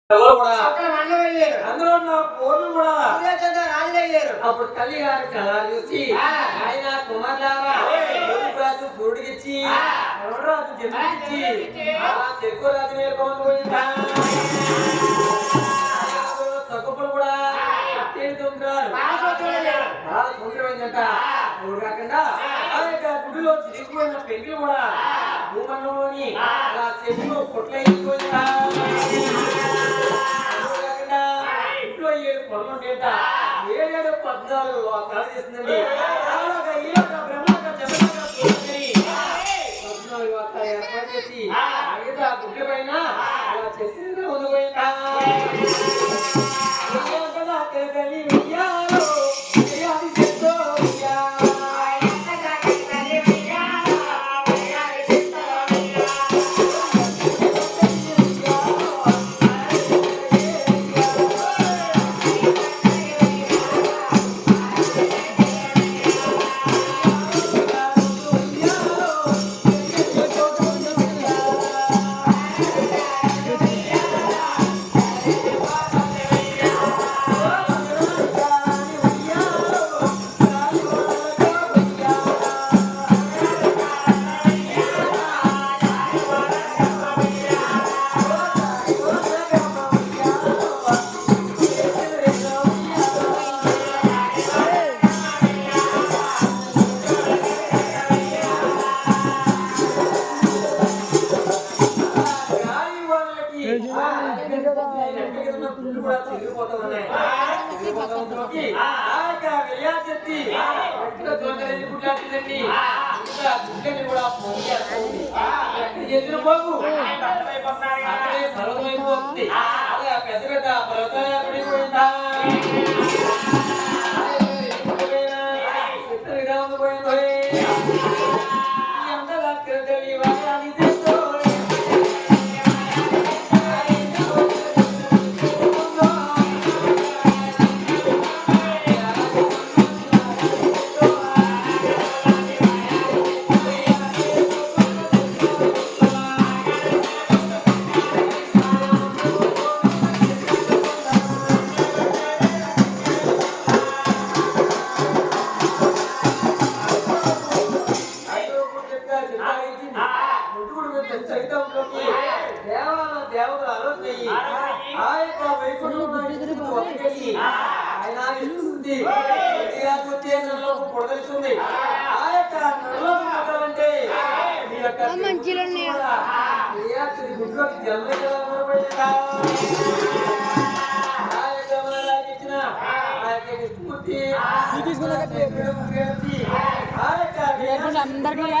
అందులో నా పోలు కూడా అప్పుడు తల్లి గారి కళ చూసి ఆయన కుమార్లారా చూడికిచ్చి రాజు జన్మించి అలా చెరుకు రాజు మేలుకోమని పోయిందా చదువులు కూడా చాలా సుందరమైందంట ఊరు కాకుండా ఆ యొక్క గుడిలో చిరిగిపోయిన పెళ్లి కూడా భూమండలోని అలా చెరుకులో కొట్లయిపోయిందా ఇంట్లో 7 పొలం ఉండేట 7 14 కళ చేస్తుందండి ఏర్పాటు చేసి మిగతా గుడ్ల పైన అలా చెట్టు ఉండిపోయిందా పెద్ద పెద్ద పర్వతాలు దేవతలు ఆలోచన ఆ యొక్క వైకుంఠం ఆయన ఇస్తుంది పొడదలుస్తుంది ఆ యొక్క నడలంటే మీ యొక్క గుడ్లోకి జన్మించిన ఇచ్చిన ఆ యొక్క విష్ణుమూర్తి అందరికీ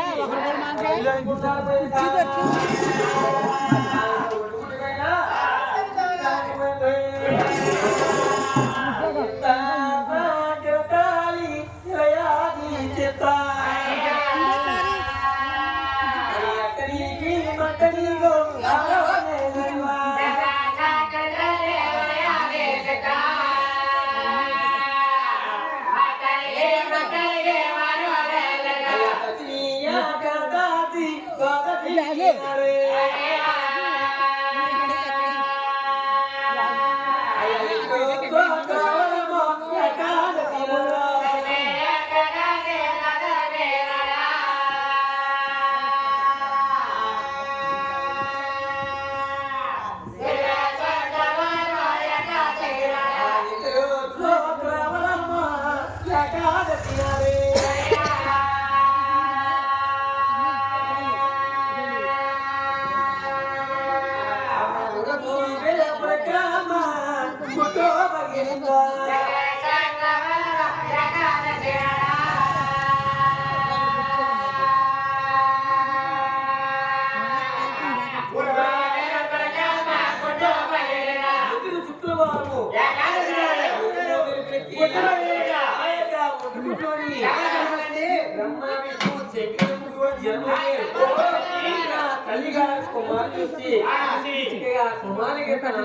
కుమారికి తన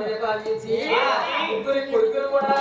ముగ్గురి కొడుకులు కూడా